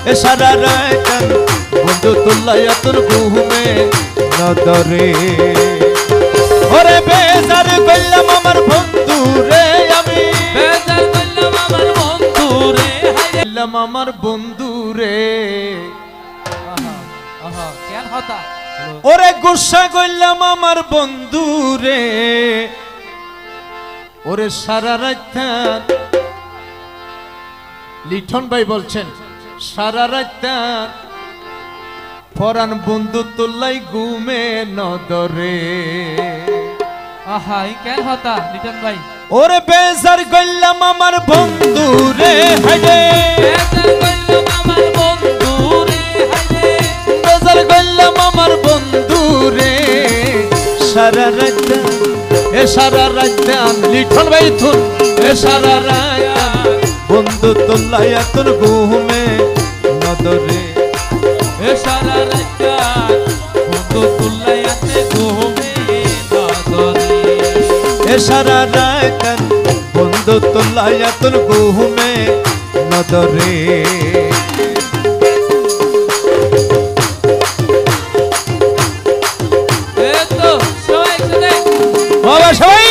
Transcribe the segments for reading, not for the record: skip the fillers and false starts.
এ সারা রাত বন্ধু তুল্লাইয়া তোর ঘুমে নদরে ওরে বেজার করলাম আমার বন্ধু রে আমি বেজার করলাম আমার বন্ধু রে করলাম আমার বন্ধু রে আহা আহা কেন হতা ওরে গুসা করলাম আমার বন্ধু রে ওরে সারা রাত লিঠন ভাই বলছেন সারা রাত পরান বন্ধু তুল্লাই ঘুমে নদরে আহা কেন হতা লিটন ভাই ওরে বেজার করলাম আমার বন্ধু রে হাইরে বেজার করলাম আমার বন্ধু রে হাইরে বেজার করলাম আমার বন্ধু রে সারা রাত এ সারা রাত লিঠন ভাই থুন এ সারা রাত বন্ধু তুল্লাইয়া তোর ঘুমে নদরে এ সারা রাত বন্ধু তুল্লাইয়াতে ঘুমে নদরে এ সারা রাত বন্ধু তুল্লাইয়া তোর ঘুমে নদরে এই তো সবাই একসাথে বাবা সবাই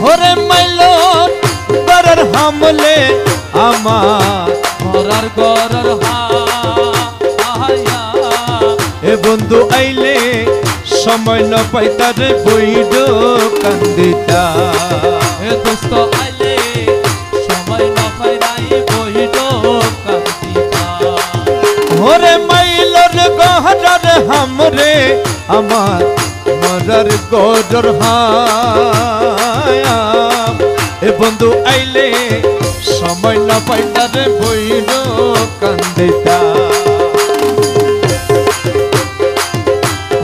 ওরে মাইলন বরের হামলে আমার ঘরার গরার হায়া এ বন্ধু আইলে সময় ন পাইতারে বইড কান্দিতা এ দোস্ত আইলে সময় না পাইরাই বহিড কান্দিতা ওরে মাইলর গহরার হামরে আমার মরার গজর হায়া এ বন্ধু আইলে সময় না পাইতারে বইড কান্দিতা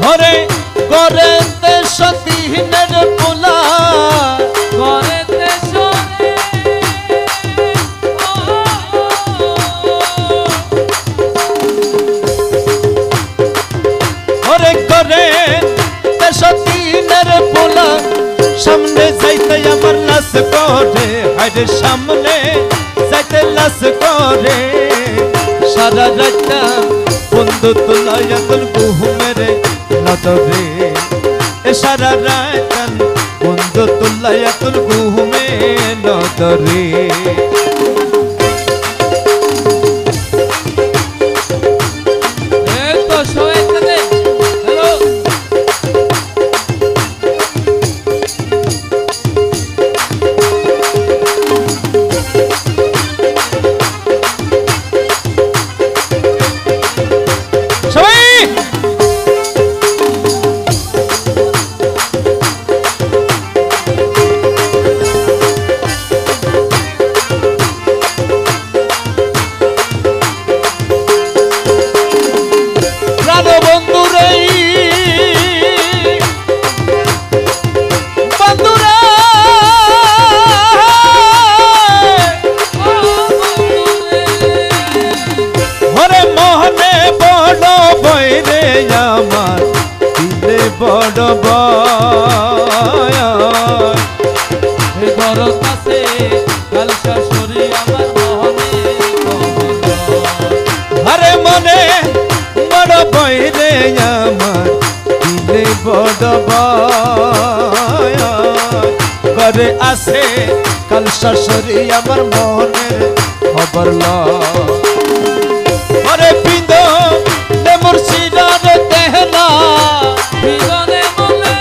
ঘরে গরেতে সতীনের পোলা ঘরেতে শোনে ঘরে গরেতে সতীনের পোলা সামনে যাইতে আমার লাশ করে হাইরে সামনে যাইতে লাশ করে সারা রাত বন্ধু তুলাইয়া তোর ঘুমেরে নদরে এ সারা রাত বন্ধু তুলাইয়া তোর ঘুমে নদরে এই তো সবাই একসাথে হ্যালো সবাই প্রাণ বন্ধুরে বন্ধুরে হরে মোহনে বড় বৈরে আমার দিলে বড় বয় এই ঘরত আছে কাল শাশুড়ি আমার মোহনে হরে মনে বড় বৈরে আমার দিলে বড় বয় করে আছে কাল শাশুড়ি আমার মনের খবর ল হরে পিন্দ মুর্শিদার দেহলা বিজনে বলে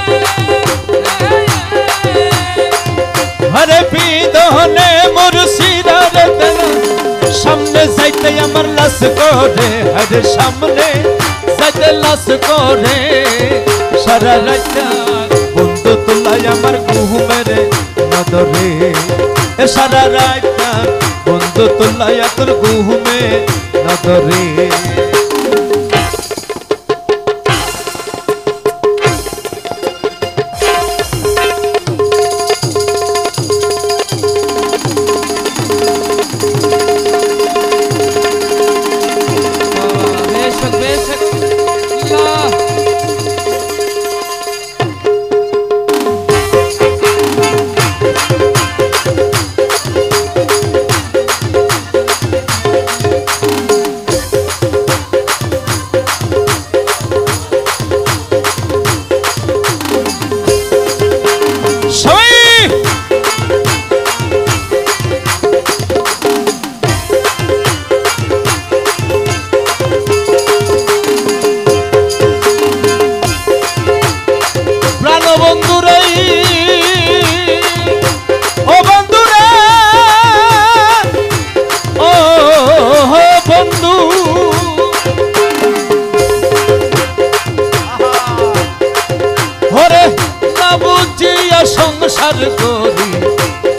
হরে পিদনে মুর্শিদার দেহলা সামনে যাইতে আমার লাশ করে হরে সামনে যাইতে লাশ করে সারা রাত বন্ধু তুলাই আমার ঘুমেরে নদরে এ সারা রাত বন্ধু তুলাই তোর ঘুমে নদরে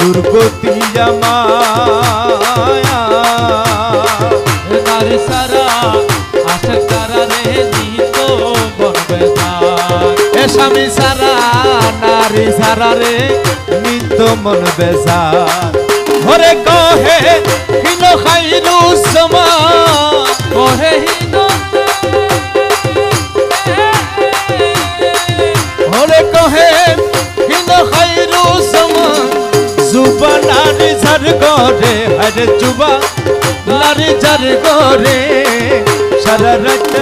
দুর্গতি আমায়া নারী সারা আশা তারা রে নিত বনবে এ স্বামী সারা নারী সারা রে নিত মন বেজার ঘরে কহে কিনো খাইলু সমা কহে হিন ঘরে কহে কিনো খাইলু সমা জুবা নারী ঝার গরে হরে জুবা নারী ঝার গরে সারা রাত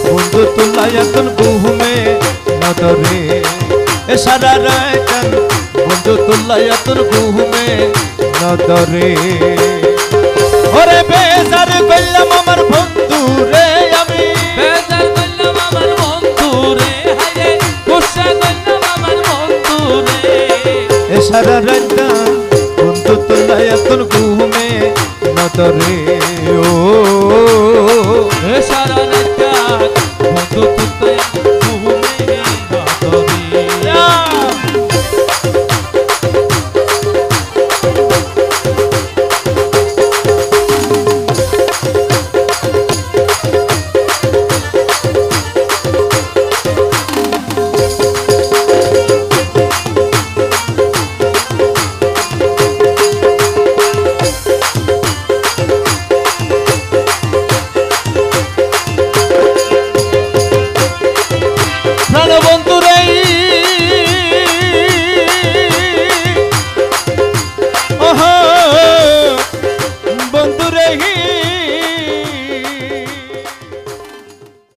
বন্ধু তুলায়াতন ঘুমে নদরে এ সারা রাত বন্ধু তুলায়াতন ঘুমে নদরে ওরে বেজার কইলাম আমার বন্ধু রে আমি বেজার করলাম আমার বন্ধু রে হায় গুসা করলাম আমার বন্ধু রে এ সারা রাত বন্ধু তুলায়াতন ঘুমে নদরে ও এ সারা রাত বন্ধু তুই ঘুমে নদরে প্রাণবন্ধু